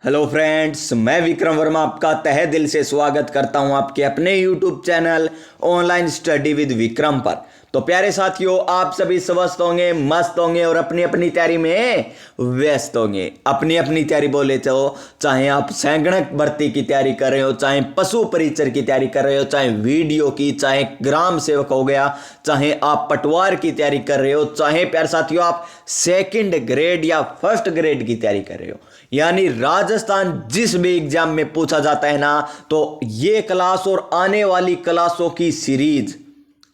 Hello friends, मैं विक्रम वर्मा आपका तहे दिल से स्वागत करता हूं आपके अपने YouTube channel online study with Vikram पर। तो प्यारे साथियों, आप सभी स्वस्थ होंगे, मस्त होंगे और अपनी अपनी तैयारी में व्यस्त होंगे। अपनी अपनी तैयारी बोले तो चाहे आप सैंगणक भर्ती की तैयारी कर रहे हो, चाहे पशु परिचर की तैयारी कर रहे हो, चाहे वीडियो की, चाहे ग्राम सेवक हो गया, चाहे आप पटवार की तैयारी कर रहे हो, चाहे प्यारे साथियों आप सेकंड ग्रेड या फर्स्ट ग्रेड की तैयारी कर रहे हो, यानी राजस्थान जिस भी एग्जाम में पूछा जाता है ना, तो ये क्लास और आने वाली क्लासों की सीरीज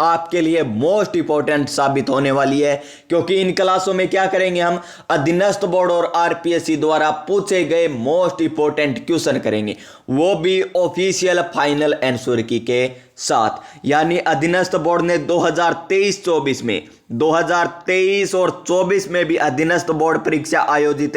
आपके लिए मोस्ट इंपॉर्टेंट साबित होने वाली है। क्योंकि इन क्लासों में क्या करेंगे, हम अधीनस्थ बोर्ड और आरपीएससी द्वारा पूछे गए मोस्ट इंपॉर्टेंट क्वेश्चन करेंगे, वो भी ऑफिशियल फाइनल आंसर की के साथ। यानी अधीनस्थ बोर्ड ने 2023-24 में 2023 और 24 में भी अधीनस्थ बोर्ड परीक्षा आयोजित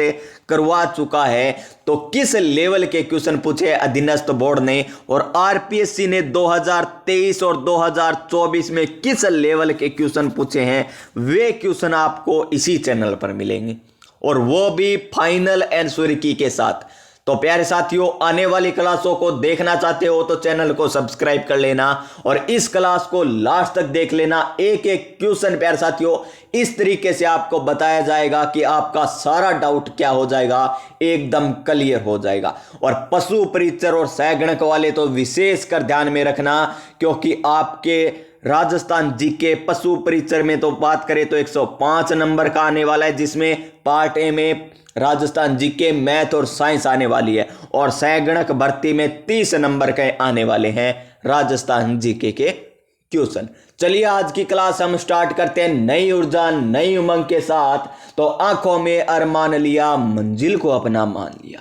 करवा चुका है। तो किस लेवल के क्वेश्चन पूछे अधीनस्थ बोर्ड ने और आरपीएससी ने 2023 और 2024 में किस लेवल के क्वेश्चन पूछे हैं, वे क्वेश्चन आपको इसी चैनल पर मिलेंगे और वो भी फाइनल आंसर की के साथ। तो प्यारे साथियों, आने वाली क्लासों को देखना चाहते हो तो चैनल को सब्सक्राइब कर लेना और इस क्लास को लास्ट तक देख लेना। एक एक क्वेश्चन प्यारे साथियों इस तरीके से आपको बताया जाएगा कि आपका सारा डाउट क्या हो जाएगा, एकदम क्लियर हो जाएगा। और पशु परिचर और सैगणक वाले तो विशेष कर ध्यान में रखना, क्योंकि आपके राजस्थान जीके पशु परिचर में तो बात करें तो 105 नंबर का आने वाला है, जिसमें पार्ट ए में राजस्थान जीके मैथ और साइंस आने वाली है, और सैगणक भर्ती में 30 नंबर के आने वाले हैं राजस्थान जीके के क्वेश्चन। चलिए आज की क्लास हम स्टार्ट करते हैं नई ऊर्जा नई उमंग के साथ। तो आंखों में अरमान लिया, मंजिल को अपना मान लिया,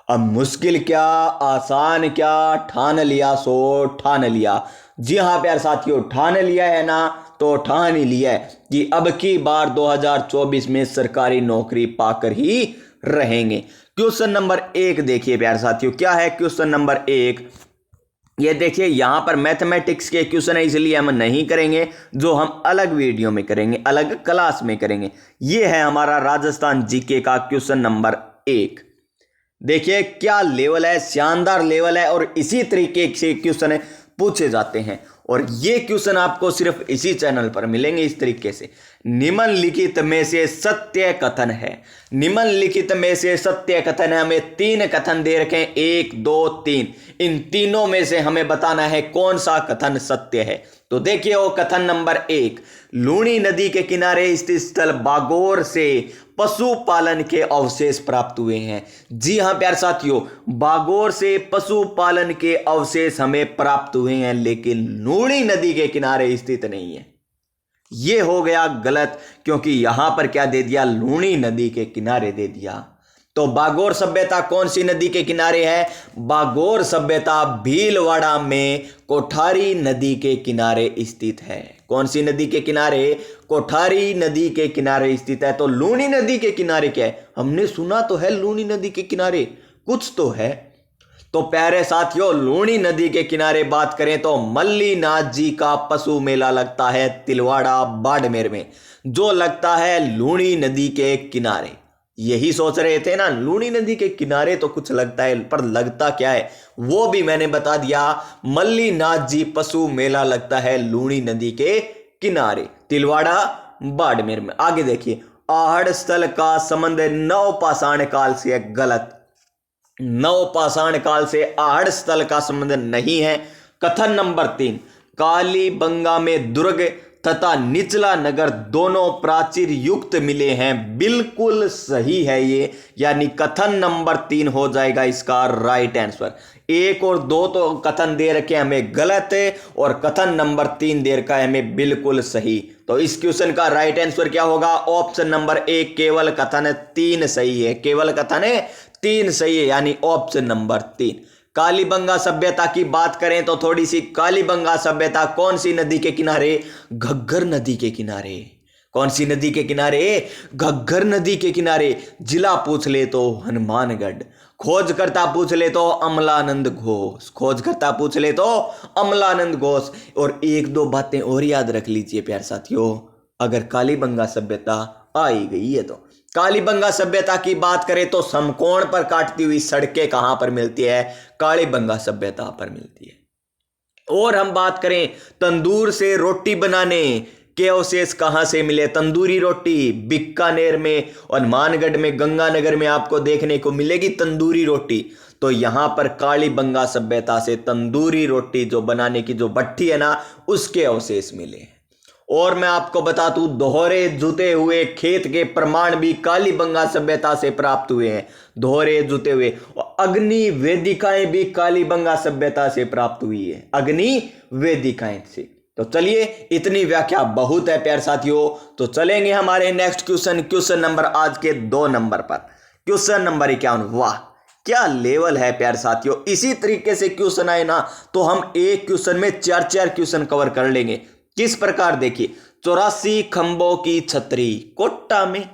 अब मुश्किल क्या आसान क्या, ठान लिया सो ठान लिया। जी हाँ प्यारे साथियों, ठान लिया है ना, तो ठान ही लिया है कि अब की बार 2024 में सरकारी नौकरी पाकर ही रहेंगे। क्वेश्चन नंबर 1 देखिए प्यारे साथियों, क्या है क्वेश्चन नंबर 1। ये देखिए, यहां पर मैथमेटिक्स के क्वेश्चन है, इसलिए हम नहीं करेंगे, जो हम अलग वीडियो में करेंगे, अलग क्लास में करेंगे। ये है हमारा राजस्थान जीके का क्वेश्चन नंबर 1। देखिए क्या लेवल है, शानदार लेवल है, और इसी तरीके से क्वेश्चन पूछे जाते हैं और ये क्वेश्चन आपको सिर्फ इसी चैनल पर मिलेंगे इस तरीके से। निम्नलिखित में से सत्य कथन है, निम्नलिखित में से सत्य कथन है। हमें 3 कथन दे रखे हैं, 1 2 3। इन तीनों में से हमें बताना है कौन सा कथन सत्य है। तो देखिए वो कथन नंबर 1, लूणी नदी के किनारे स्थित स्थल बागोर से पशुपालन के अवशेष प्राप्त हुए हैं। जी हां प्यारे साथियों, बागोर से पशुपालन के अवशेष हमें प्राप्त हुए हैं, लेकिन लूणी नदी के किनारे स्थित नहीं है। यह हो गया गलत, क्योंकि यहां पर क्या दे दिया, लूणी नदी के किनारे दे दिया। तो बागोर सभ्यता कौन सी नदी के किनारे है? बागोर सभ्यता भीलवाड़ा में कोठारी नदी के किनारे स्थित है। कौन सी नदी के किनारे? कोठारी नदी के किनारे स्थित है। तो लूणी नदी के किनारे क्या है? हमने सुना तो है लूणी नदी के किनारे कुछ तो है। तो प्यारे साथियों, लूणी नदी के किनारे बात करें तो मल्लीनाथ जी का पशु मेला लगता है तिलवाड़ा बाड़मेर में, जो लगता है लूणी नदी के किनारे। यही सोच रहे थे ना, लूणी नदी के किनारे तो कुछ लगता है, पर लगता क्या है वो भी मैंने बता दिया। मल्लीनाथ जी पशु मेला लगता है लूणी नदी के किनारे, तिलवाड़ा बाड़मेर में। आगे देखिए, आहड़ स्थल का संबंध नवपाषाण काल से है। गलत, नवपाषाण काल से आहड़ स्थल का संबंध नहीं है। कथन नंबर 3, कालीबंगा में दुर्ग तथा निचला नगर दोनों प्राचीर युक्त मिले हैं। बिल्कुल सही है ये, यानी कथन नंबर 3 हो जाएगा इसका राइट आंसर। 1 और 2 तो कथन दे रखे हमें गलत है, और कथन नंबर 3 दे रखा है हमें बिल्कुल सही। तो इस क्वेश्चन का राइट आंसर क्या होगा? ऑप्शन नंबर 1 केवल कथन 3 सही है, केवल कथन 3 सही है, यानी ऑप्शन नंबर 3। कालीबंगा सभ्यता की बात करें तो थोड़ी सी, कालीबंगा सभ्यता कौन सी नदी के किनारे? घग्गर नदी के किनारे। कौन सी नदी के किनारे? घग्गर नदी के किनारे। जिला पूछ ले तो हनुमानगढ़, खोजकर्ता पूछ ले तो अमलानंद घोष, खोजकर्ता पूछ ले तो अमलानंद घोष। और 1-2 बातें और याद रख लीजिए प्यारे साथियों, अगर कालीबंगा सभ्यता आई गई है तो कालीबंगा सभ्यता की बात करें तो समकोण पर काटती हुई सड़कें कहां पर मिलती है? कालीबंगा सभ्यता पर मिलती है। और हम बात करें तंदूर से रोटी बनाने के अवशेष कहां से मिले? तंदूरी रोटी बीकानेर में और मानगढ़ में, गंगानगर में आपको देखने को मिलेगी तंदूरी रोटी। तो यहां पर कालीबंगा सभ्यता से तंदूरी रोटी जो बनाने की जो भट्टी है ना, उसके अवशेष मिले। और मैं आपको बता दूं, दोहरे जुते हुए खेत के प्रमाण भी कालीबंगा सभ्यता से प्राप्त हुए हैं। दोहरे जुते हुए अग्नि वेदिकाएं भी कालीबंगा सभ्यता से प्राप्त हुई है, अग्नि वेदिकाएं से। तो चलिए, इतनी व्याख्या बहुत है प्यारे साथियों। तो चलेंगे हमारे नेक्स्ट क्वेश्चन नंबर आज के 2 नंबर पर। Question number 51। वाह, क्या लेवल है प्यारे साथियों। इसी तरीके से क्वेश्चन आए ना तो हम एक क्वेश्चन में 4 क्वेश्चन कवर कर लेंगे। किस प्रकार? देखिए, 84 खंभों की छतरी कोट्टा में।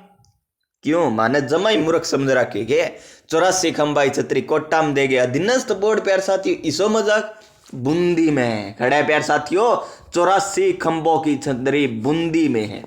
क्यों माने जमाई मूर्ख समझ रखे गए? 84 खंभा की छतरी कोट्टा में दे गया अधीनस्थ बोर्ड प्यार साथियों। इसो मजाक बूंदी में खड़ा है प्यार साथियों। 84 खंभों की छतरी बूंदी में है।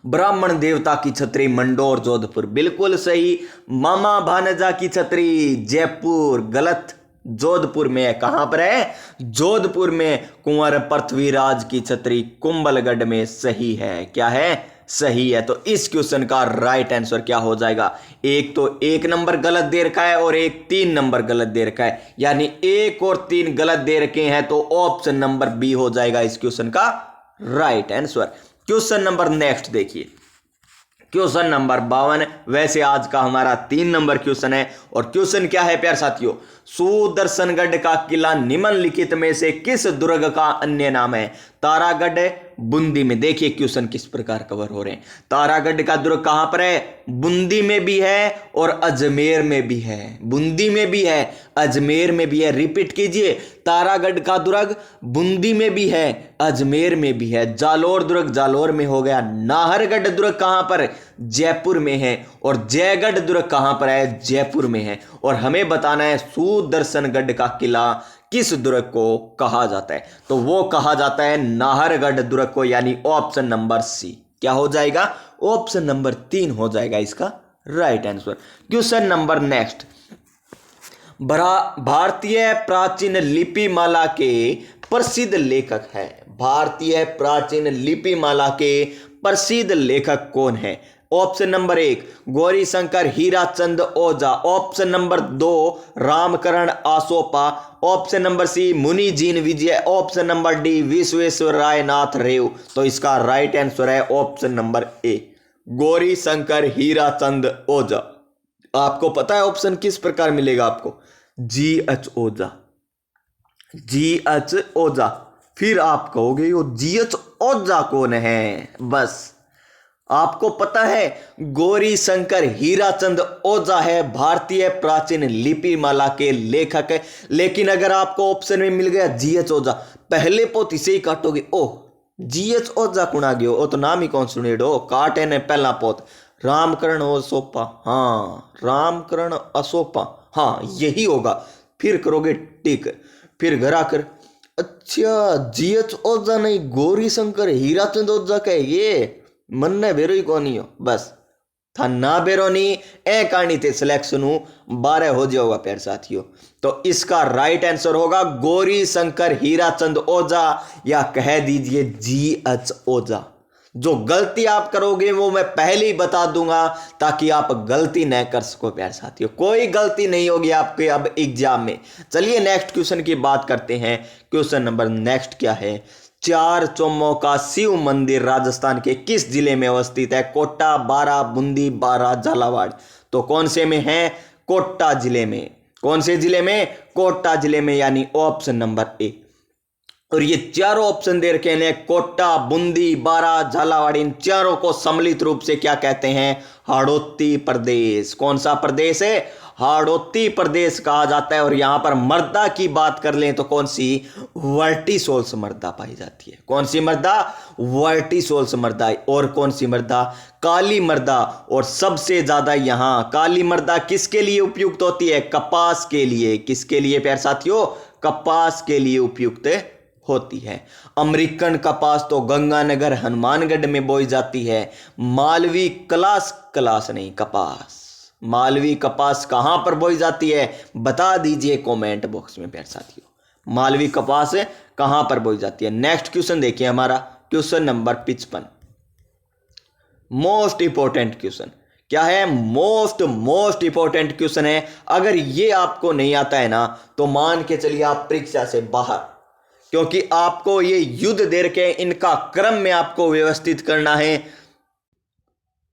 ब्राह्मण देवता की छतरी मंडोर जोधपुर, बिल्कुल सही। मामा भानजा की छतरी जयपुर, गलत। जोधपुर में है। कहां पर है? जोधपुर में। कुंवर पृथ्वीराज की छतरी कुंभलगढ़ में, सही है। क्या है? सही है। तो इस क्वेश्चन का राइट आंसर क्या हो जाएगा? एक तो 1 नंबर गलत दे रखा है और एक 3 नंबर गलत दे रखा है, यानी 1 और 3 गलत दे रखे हैं। तो ऑप्शन नंबर बी हो जाएगा इस क्वेश्चन का right answer. Question number next देखिए, क्वेश्चन नंबर 52। वैसे आज का हमारा 3 नंबर क्वेश्चन है। और क्वेश्चन क्या है प्यार साथियों? सुदर्शनगढ़ का किला निम्नलिखित में से किस दुर्ग का अन्य नाम है? तारागढ़, बूंदी में। देखिए क्वेश्चन किस प्रकार कवर हो रहे हैं। तारागढ़ का दुर्ग कहां पर है? बूंदी में भी है और अजमेर में भी है। बूंदी में भी है, अजमेर में भी है। रिपीट कीजिए, तारागढ़ का दुर्ग बूंदी में भी है, अजमेर में भी है। जालोर दुर्ग जालोर में हो गया। नाहरगढ़ दुर्ग कहां पर? जयपुर में है। और जयगढ़ दुर्ग कहां पर है? जयपुर में है। और हमें बताना है सुदर्शनगढ़ का किला किस दुर्ग को कहा जाता है? तो वो कहा जाता है नाहरगढ़ दुर्ग को, यानी ऑप्शन नंबर सी। क्या हो जाएगा? ऑप्शन नंबर 3 हो जाएगा इसका right answer. Question number next. भारतीय प्राचीन लिपिमाला के प्रसिद्ध लेखक है। भारतीय प्राचीन लिपिमाला के प्रसिद्ध लेखक कौन है? Option number 1 Gaurishankar Hirachand Ojha. Option number 2 Ramkaran Asopa. Option number C Muni Jin Vijay. Option number D Vishweshwar Rai Nath Rev. तो इसका राइट आंसर है option number A, Gaurishankar Hirachand Ojha. आपको पता है ऑप्शन किस प्रकार मिलेगा आपको? GH ओझा, GH ओझा। फिर आप कहोगे यो GH ओझा कौन है? बस आपको पता है गौरीशंकर हीराचंद ओझा है भारतीय प्राचीन लिपिमाला के लेखक है। लेकिन अगर आपको ऑप्शन में मिल गया GH ओझा, पहले पोत इसे ही काटोगे, ओह GH ओझा कुण आ गयो, ओ तो नाम ही कौन सुनेडो, काटे ने पहला पोत रामकरण असोपा। हाँ, रामकरण असोपा, हाँ यही होगा। फिर करोगे टिक, फिर घर आकर अच्छा GH ओझा नहीं गौरीशंकर हीराचंद ओझा का है ये, मन ने बेरो ही कोनी हो। बस था ना बेरो नहीं ए कहानी थे सिलेक्शन 12 हो जाओगा प्यार साथियों। तो इसका राइट आंसर होगा गौरीशंकर हीराचंद ओझा, या कह दीजिए GH ओझा। जो गलती आप करोगे वो मैं पहले ही बता दूंगा ताकि आप गलती न कर सको प्यार साथियों। कोई गलती नहीं होगी आपके अब एग्जाम में। चलिए नेक्स्ट क्वेश्चन की बात करते हैं। क्वेश्चन नंबर नेक्स्ट क्या है? 4 चौमों का शिव मंदिर राजस्थान के किस जिले में अवस्थित है? कोटा, बारा, बूंदी, बारा, झालावाड़। तो कौन से में है? कोटा जिले में। कौन से जिले में? कोटा जिले में, यानी ऑप्शन नंबर ए। और ये चारों ऑप्शन दे रखे हैं, कोटा, बूंदी, बारा, झालावाड़, इन चारों को सम्मिलित रूप से क्या कहते हैं? हाड़ौती प्रदेश। कौन सा प्रदेश है? हाड़ौती प्रदेश कहा जाता है। और यहां पर मर्दा की बात कर लें तो कौन सी? वर्टिसोल्स मर्दा पाई जाती है। कौन सी मर्दा? वर्टिसोल्स मर्दा। और कौन सी मर्दा? काली मर्दा। और सबसे ज्यादा यहां काली मर्दा किसके लिए उपयुक्त होती है? कपास के लिए। किसके लिए प्यार साथियों? कपास के लिए उपयुक्त होती है। अमेरिकन कपास तो गंगानगर हनुमानगढ़ में बोई जाती है। मालवी कलास नहीं कपास, मालवी कपास कहां पर बोई जाती है बता दीजिए कमेंट बॉक्स में प्यारे साथियों। मालवी कपास कहां पर बोई जाती है। नेक्स्ट क्वेश्चन देखिए हमारा question number 55, most important question. क्या है? मोस्ट इंपॉर्टेंट क्वेश्चन है। अगर ये आपको नहीं आता है ना तो मान के चलिए आप परीक्षा से बाहर, क्योंकि आपको ये युद्ध दे के इनका क्रम में आपको व्यवस्थित करना है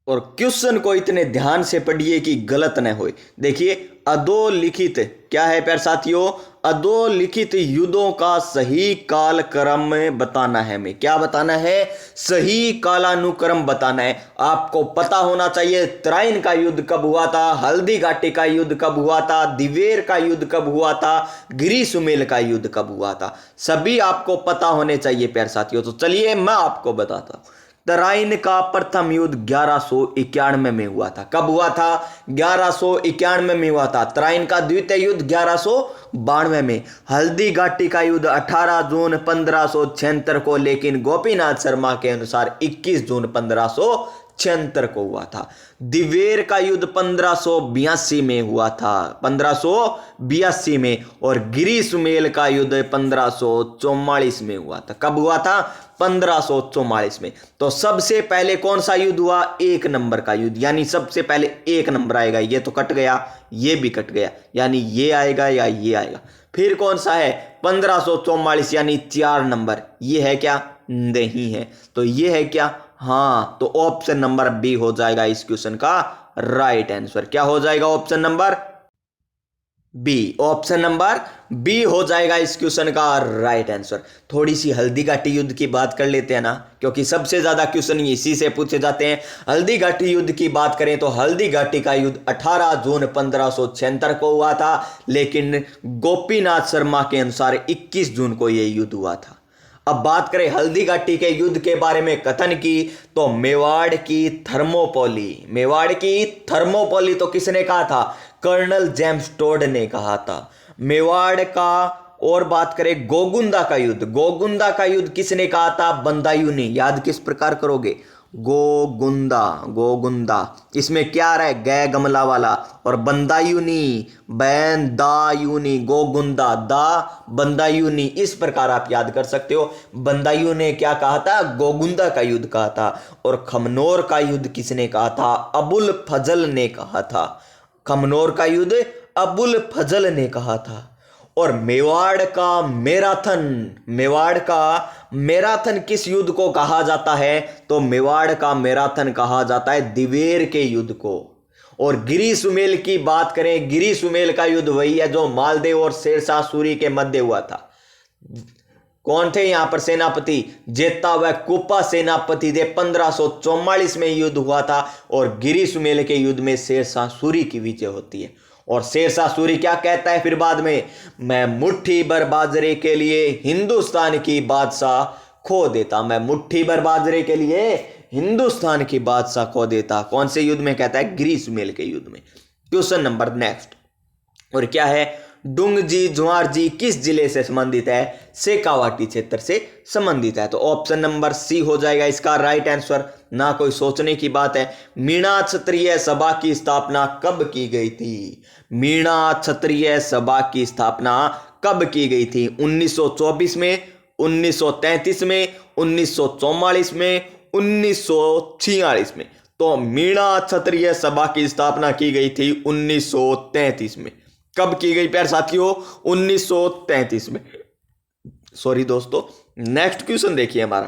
और क्वेश्चन को इतने ध्यान से पढ़िए कि गलत न हो। देखिए अधोलिखित क्या है प्यारे साथियों? अधोलिखित युद्धों का सही कालक्रम बताना है। हमें क्या बताना है? सही कालानुक्रम बताना है। आपको पता होना चाहिए तराइन का युद्ध कब हुआ था, हल्दी घाटी का युद्ध कब हुआ था, दिवेर का युद्ध कब हुआ था, गिरी सुमेल का युद्ध कब हुआ था, सभी आपको पता होने चाहिए प्यारे साथियों। तो चलिए मैं आपको बताता हूं। तराइन का प्रथम युद्ध 1191 में हुआ था। कब हुआ था? 1191 में हुआ था। तराइन का द्वितीय युद्ध 1192 में। हल्दी घाटी का युद्ध 18 जून 1576 को, लेकिन गोपीनाथ शर्मा के अनुसार 21 जून 1576 को हुआ था। दिवेर का युद्ध 1582 में हुआ था, 1582 में। और गिरी सुमेल का युद्ध 1544 में हुआ था। कब हुआ था? 1544 में। तो सबसे पहले कौन सा युद्ध हुआ? 1 नंबर का युद्ध, यानी सबसे पहले 1 नंबर आएगा। ये तो कट गया, ये भी कट गया, यानी ये आएगा या ये आएगा। फिर कौन सा है? 1544 यानी 4 नंबर। ये है क्या? नहीं है। तो ये है क्या? हाँ, तो ऑप्शन नंबर बी हो जाएगा इस क्वेश्चन का राइट आंसर। क्या हो जाएगा? Option number B. Option number B हो जाएगा इस क्वेश्चन का राइट आंसर। थोड़ी सी हल्दी घाटी युद्ध की बात कर लेते हैं ना, क्योंकि सबसे ज्यादा क्वेश्चन इसी से पूछे जाते हैं। हल्दी घाटी युद्ध की बात करें तो हल्दी घाटी का युद्ध 18 जून 1576 को हुआ था, लेकिन गोपीनाथ शर्मा के अनुसार 21 जून को यह युद्ध हुआ था। अब बात करें हल्दी घाटी के युद्ध के बारे में कथन की, तो मेवाड़ की थर्मोपोली, मेवाड़ की थर्मोपोली तो किसने कहा था? कर्नल जेम्स टोड ने कहा था। मेवाड़ का और बात करें गोगुंदा का युद्ध, गोगुंदा का युद्ध किसने कहा था? बंदायूं। याद किस प्रकार करोगे? गोगुंदा, गोगुंदा। इसमें क्या रहा है? गै गमला वाला। और बंदायूनी, बैंदायूनी, गोगुंदा, दा बंदायूनी। इस प्रकार आप याद कर सकते हो। बंदायूं ने क्या कहा था? गोगुंदा का युद्ध कहा था। और खमनोर का युद्ध किसने कहा था? अबुल फजल ने कहा था। खमनोर का युद्ध अबुल फजल ने कहा था। और मेवाड़ का मैराथन, मेवाड़ का मैराथन किस युद्ध को कहा जाता है? तो मेवाड़ का मैराथन कहा जाता है दिवेर के युद्ध को। और गिरी सुमेल की बात करें, गिरी सुमेल का युद्ध वही है जो मालदेव और शेरशाह सूरी के मध्य हुआ था। कौन थे यहां पर सेनापति? जेता व कुपा सेनापति थे। 1544 में युद्ध हुआ था। और गिरी सुमेल के युद्ध में शेरशाह सूरी की विजय होती है। और शेरशाह सूरी क्या कहता है फिर बाद में? मैं मुट्ठी भर बाजरे के लिए हिंदुस्तान की बादशाह खो देता, मैं मुट्ठी भर बाजरे के लिए हिंदुस्तान की बादशाह खो देता। कौन से युद्ध में कहता है? गिरी सुमेल के युद्ध में। क्वेश्चन नंबर नेक्स्ट, और क्या है? डुंगजी जुआरजी किस जिले से संबंधित है? शेखावाटी क्षेत्र से संबंधित है। तो ऑप्शन नंबर सी हो जाएगा इसका राइट आंसर। ना कोई सोचने की बात है। मीणा क्षत्रिय सभा की स्थापना कब की गई थी? मीणा क्षत्रिय सभा की स्थापना कब की गई थी? 1924 में, 1933 में, 1944 में, 1946 में। तो मीणा क्षत्रिय सभा की स्थापना की गई थी 1933 में। कब की गई प्यारे साथियों? 1933 में। सॉरी दोस्तों। नेक्स्ट क्वेश्चन देखिए हमारा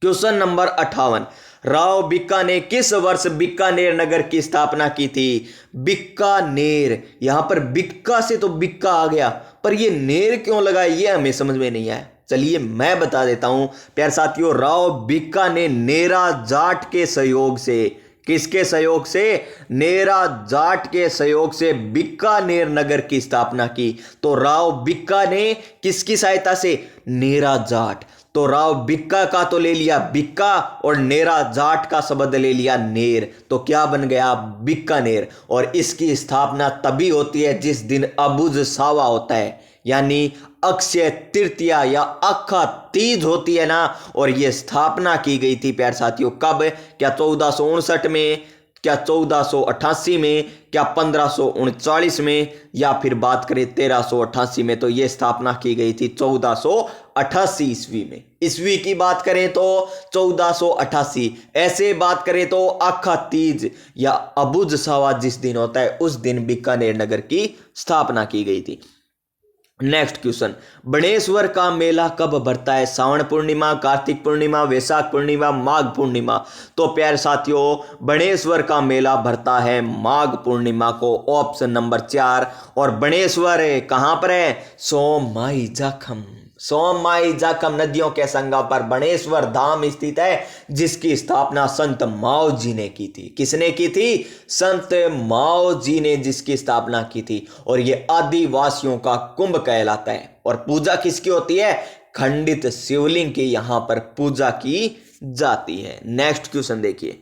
क्वेश्चन नंबर 58। राव बिक्का ने किस वर्ष बीकानेर नगर की स्थापना की थी? बीकानेर, यहां पर बिक्का से तो बिक्का आ गया, पर ये नेर क्यों लगा ये हमें समझ में नहीं आया। चलिए मैं बता देता हूं प्यारे साथियों। राव बिक्का ने नेरा जाट के सहयोग से, किसके सहयोग से? नेरा जाट के सहयोग से बीकानेर नगर की स्थापना की। तो राव बिक्का ने किसकी सहायता से? नेरा जाट। तो राव बिक्का का तो ले लिया बिक्का और नेरा जाट का शब्द ले लिया नेर, तो क्या बन गया बीकानेर। और इसकी स्थापना तभी होती है जिस दिन अबुझ सावा होता है, यानी अक्षय तृतीया या अखा तीज होती है ना। और यह स्थापना की गई थी प्यारे साथियों कब, क्या 1459 में, क्या 1488 में, क्या 1539 में, या फिर बात करें 1388 में। तो यह स्थापना की गई थी 1488 ईस्वी में। ईस्वी की बात करें तो 1488, ऐसे बात करें तो अखा तीज या अबुझ सावा जिस दिन होता है उस दिन बीकानेर नगर की स्थापना की गई थी। नेक्स्ट क्वेश्चन, बणेश्वर का मेला कब भरता है? श्रावण पूर्णिमा, कार्तिक पूर्णिमा, वैशाख पूर्णिमा, माघ पूर्णिमा। तो प्यारे साथियों बणेश्वर का मेला भरता है माघ पूर्णिमा को, ऑप्शन नंबर 4। और बणेश्वर कहां पर है? सोमाई जाखम, सोमाई जाखम नदियों के संगम पर बणेश्वर धाम स्थित है, जिसकी स्थापना संत माओ जी ने की थी। किसने की थी? संत माओ जी ने जिसकी स्थापना की थी। और यह आदिवासियों का कुंभ कहलाता है। और पूजा किसकी होती है? खंडित शिवलिंग की यहां पर पूजा की जाती है। नेक्स्ट क्वेश्चन देखिए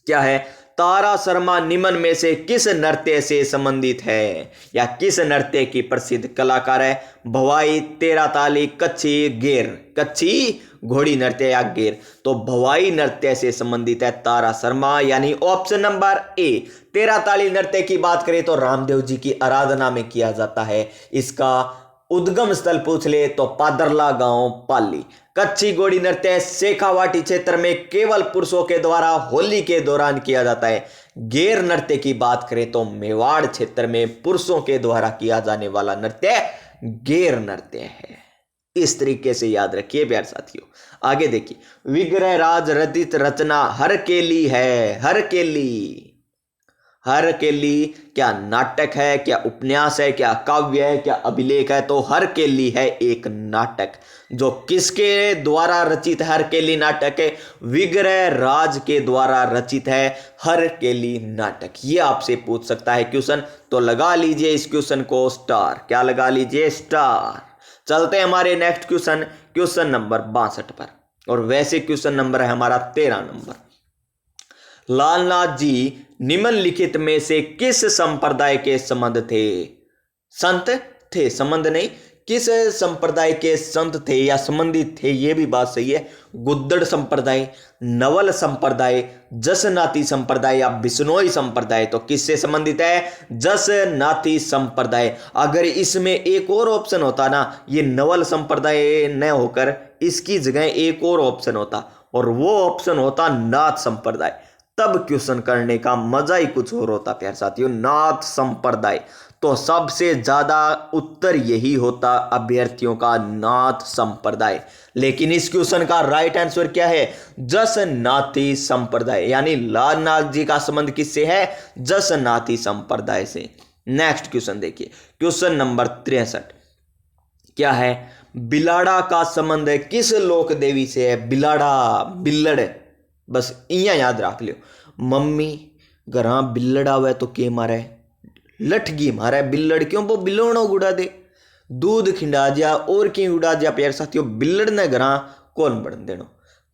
क्या है, तारा शर्मा निम्न में से किस नृत्य से संबंधित है, या किस नृत्य की प्रसिद्ध कलाकार है? भवाई, तेरा ताली, कच्छी, गेर। कच्छी घोड़ी नृत्य या गेर। तो भवाई नृत्य से संबंधित है तारा शर्मा, यानी ऑप्शन नंबर ए। तेरा ताली नृत्य की बात करें तो रामदेव जी की आराधना में किया जाता है। इसका उद्गम स्थल पूछ ले तो पादरला गांव पाली। कच्छी घोड़ी नृत्य शेखावाटी क्षेत्र में केवल पुरुषों के द्वारा होली के दौरान किया जाता है। गेर नृत्य की बात करें तो मेवाड़ क्षेत्र में पुरुषों के द्वारा किया जाने वाला नृत्य गेर नृत्य है। इस तरीके से याद रखिए प्यारे साथियों। आगे देखिए, विग्रह राज रचित रचना हरकेली है। हरकेली, हरकेली क्या नाटक है, क्या उपन्यास है, क्या काव्य है, क्या अभिलेख है? तो हरकेली है एक नाटक। जो किसके द्वारा रचित है? हरकेली नाटक है विग्रह राज के द्वारा रचित है हरकेली नाटक। ये आपसे पूछ सकता है क्वेश्चन, तो लगा लीजिए इस क्वेश्चन को स्टार। क्या लगा लीजिए? स्टार। चलते हैं हमारे नेक्स्ट क्वेश्चन, क्वेश्चन नंबर 62 पर। और वैसे क्वेश्चन नंबर है हमारा 13 नंबर। लालनाथ जी निम्नलिखित में से किस संप्रदाय के संबंध थे? संत थे, संबंध नहीं, किस संप्रदाय के संत थे या संबंधित थे? ये भी बात सही है। गुद्दड़ संप्रदाय, नवल संप्रदाय, जसनाती संप्रदाय या बिश्नोई संप्रदाय। तो किससे संबंधित है? जसनाती संप्रदाय। अगर इसमें एक और ऑप्शन होता ना, ये नवल संप्रदाय न होकर इसकी जगह एक और ऑप्शन होता और वो ऑप्शन होता नाथ संप्रदाय, तब क्वेश्चन करने का मजा ही कुछ और होता प्यारे साथियों। नाथ संप्रदाय, तो सबसे ज्यादा उत्तर यही होता अभ्यर्थियों का, नाथ संप्रदाय। लेकिन इस क्वेश्चन का राइट आंसर क्या है? जसनाती संप्रदाय, यानी लालनाथ जी का संबंध किससे है? जसनाती संप्रदाय से। नेक्स्ट क्वेश्चन देखिए, क्वेश्चन नंबर 63 क्या है? बिलाड़ा का संबंध किस लोक देवी से है? बिलाड़ा, बिल्लड़, बस इया याद रख लियो। मम्मी घरा बिल्लड़ आवे तो के मारे? लठगी मारे बिल्लड़, क्यों? वो बिलोणो उड़ा दे, दूध खिंडा जा और क्यों उड़ा जा प्यारे साथियों। बिल्लड़ ने घरा कौन बन देनो?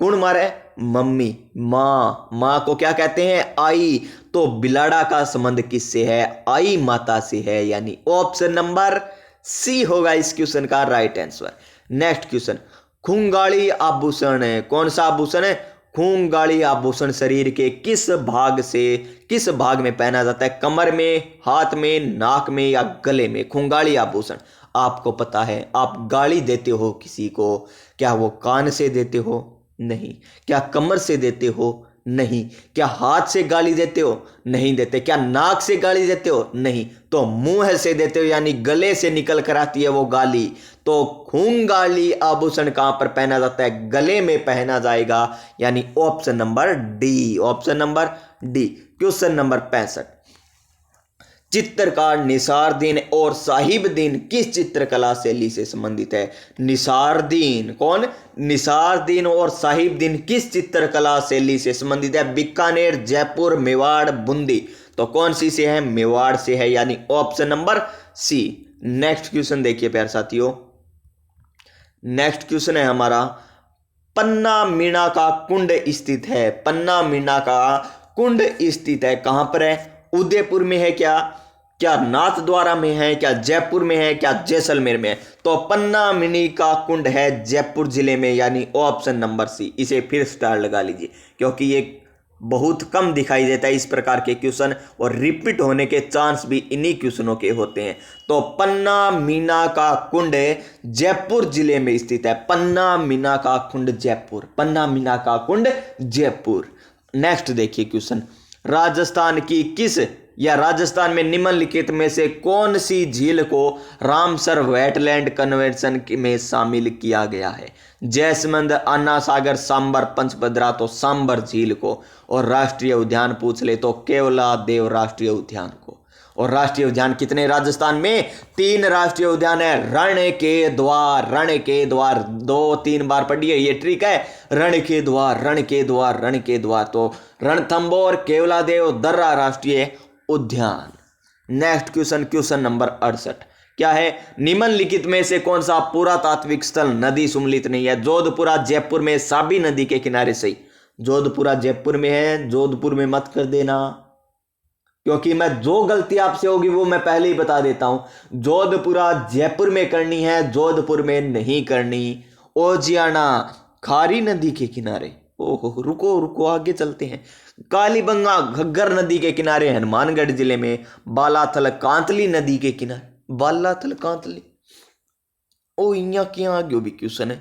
कौन मारे? मम्मी, माँ। माँ को क्या कहते हैं? आई। तो बिलाड़ा का संबंध किससे है? आई माता से है, यानी ऑप्शन नंबर सी होगा इस क्वेश्चन का राइट आंसर। नेक्स्ट क्वेश्चन, खूंगाड़ी आभूषण है, कौन सा आभूषण है? खूंगाड़ी आभूषण शरीर के किस भाग में पहना जाता है? कमर में, हाथ में, नाक में या गले में? खूंगाड़ी आभूषण आपको पता है। आप गाली देते हो किसी को, क्या वो कान से देते हो? नहीं। क्या कमर से देते हो? नहीं। क्या हाथ से गाली देते हो? नहीं देते। क्या नाक से गाली देते हो? नहीं। तो मुंह से देते हो, यानी गले से निकल कर आती है वो गाली। तो खूंगाड़ी आभूषण कहां पर पहना जाता है? गले में पहना जाएगा, यानी option number D. Option number D. Question number 65, चित्रकार निसारदीन और साहिबदीन किस चित्रकला शैली से संबंधित है? निसारदीन कौन? निसारदीन और साहिबदीन किस चित्रकला शैली से संबंधित है? बीकानेर, जयपुर, मेवाड़, बूंदी। तो कौन सी से है? मेवाड़ से है, यानी option number C. Next question देखिए प्यारे साथियों, नेक्स्ट क्वेश्चन है हमारा, पन्ना मीणा का कुंड स्थित है। पन्ना मीणा का कुंड स्थित है, कहां पर है? उदयपुर में है क्या? क्या नाथद्वारा में है? क्या जयपुर में है? क्या जैसलमेर में है? तो पन्ना मिनी का कुंड है जयपुर जिले में, यानी ऑप्शन नंबर सी। इसे फिर स्टार लगा लीजिए, क्योंकि ये बहुत कम दिखाई देता है इस प्रकार के क्वेश्चन, और रिपीट होने के चांस भी इन्हीं क्वेश्चनों के होते हैं। तो पन्ना मीना का कुंड जयपुर जिले में स्थित है। पन्ना मीना का कुंड जयपुर, पन्ना मीना का कुंड जयपुर। नेक्स्ट देखिए क्वेश्चन, राजस्थान की किस या राजस्थान में निम्नलिखित में से कौन सी झील को रामसर वेटलैंड कन्वेंशन में शामिल किया गया है? जैसमंद, अन्ना सागर, सांबर, पंचभद्रा। तो सांबर झील को। और राष्ट्रीय उद्यान पूछ ले तो केवला देव राष्ट्रीय उद्यान को। और राष्ट्रीय उद्यान कितने राजस्थान में? 3 राष्ट्रीय उद्यान है। रण के द्वार, रण के द्वार 2-3 बार पढ़िए, ये ट्रिक है। रण के द्वार, रण के द्वार, रण के द्वार। तो रणथंबोर, केवलादेव, दर्रा राष्ट्रीय उद्यान। नेक्स्ट क्वेश्चन, क्वेश्चन नंबर 68 क्या है? निम्नलिखित में से कौन सा पुरातात्विक स्थल नदी सम्मिलित नहीं है? जोधपुरा जयपुर में साबी नदी के किनारे सही। जोधपुरा जयपुर में है, जोधपुर में मत कर देना, क्योंकि मैं जो गलती आपसे होगी वो मैं पहले ही बता देता हूं। जोधपुरा जयपुर में करनी है, जोधपुर में नहीं करनी। ओजियाना खारी नदी के किनारे। ओहो, रुको रुको, आगे चलते हैं। कालीबंगा घग्गर नदी के किनारे हनुमानगढ़ जिले में। बालाथल कांतली नदी के किनारे। बालाथल कांतली, ओ इया क्या आगे भी क्वेश्चन है।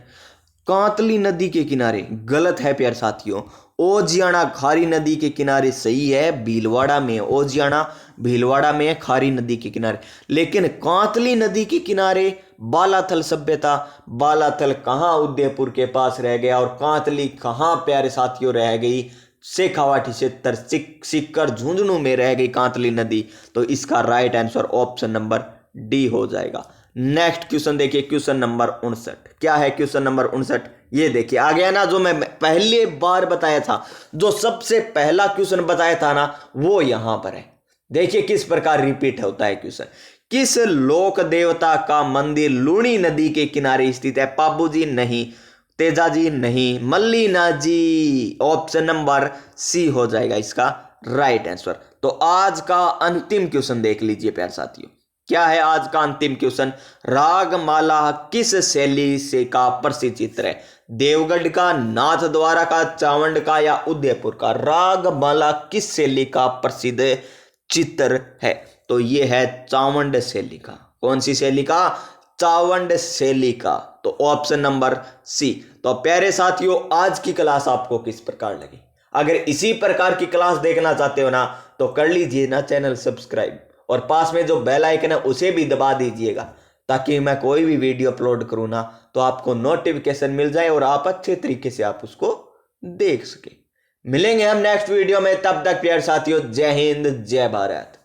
कांतली नदी के किनारे गलत है प्यार साथियों। ओजियाना खारी नदी के किनारे सही है, भीलवाड़ा में। ओजियाना भीलवाड़ा में है, खारी नदी के किनारे। लेकिन कांतली नदी के किनारे बालाथल सभ्यता, बालाथल कहाँ? उदयपुर के पास रह गया। और कांतली कहाँ प्यारे साथियों रह गई? शेखावाटी क्षेत्र, सिक्कर, झुंझुनू में रह गई कांतली नदी। तो इसका right answer option number D हो जाएगा। नेक्स्ट क्वेश्चन देखिए, क्वेश्चन नंबर 59 क्या है? क्वेश्चन नंबर 59 ये देखिए, आ गया ना जो मैं पहले बार बताया था, जो सबसे पहला क्वेश्चन बताया था ना, वो यहां पर है। देखिए किस प्रकार रिपीट होता है क्वेश्चन। किस लोक देवता का मंदिर लूणी नदी के किनारे स्थित है? पाबू जी नहीं, तेजा जी नहीं, मल्लीना जी। ऑप्शन नंबर सी हो जाएगा इसका राइट आंसर। तो आज का अंतिम क्वेश्चन देख लीजिए प्यार साथियों, क्या है आज का अंतिम क्वेश्चन? रागमाला किस शैली से का प्रसिद्ध चित्र है? देवगढ़ का, नाथद्वारा का, चावंड का या उदयपुर का? रागमाला किस शैली का प्रसिद्ध चित्र है? तो ये है चावंड शैली का। कौन सी शैली का? चावंड शैली का। तो ऑप्शन नंबर सी। तो प्यारे साथियों, आज की क्लास आपको किस प्रकार लगी? अगर इसी प्रकार की क्लास देखना चाहते हो ना, तो कर लीजिए ना चैनल सब्सक्राइब, और पास में जो बेल आइकन है उसे भी दबा दीजिएगा, ताकि मैं कोई भी वीडियो अपलोड करूँ ना तो आपको नोटिफिकेशन मिल जाए और आप अच्छे तरीके से आप उसको देख सके। मिलेंगे हम नेक्स्ट वीडियो में, तब तक प्यारे साथियों जय हिंद जय भारत।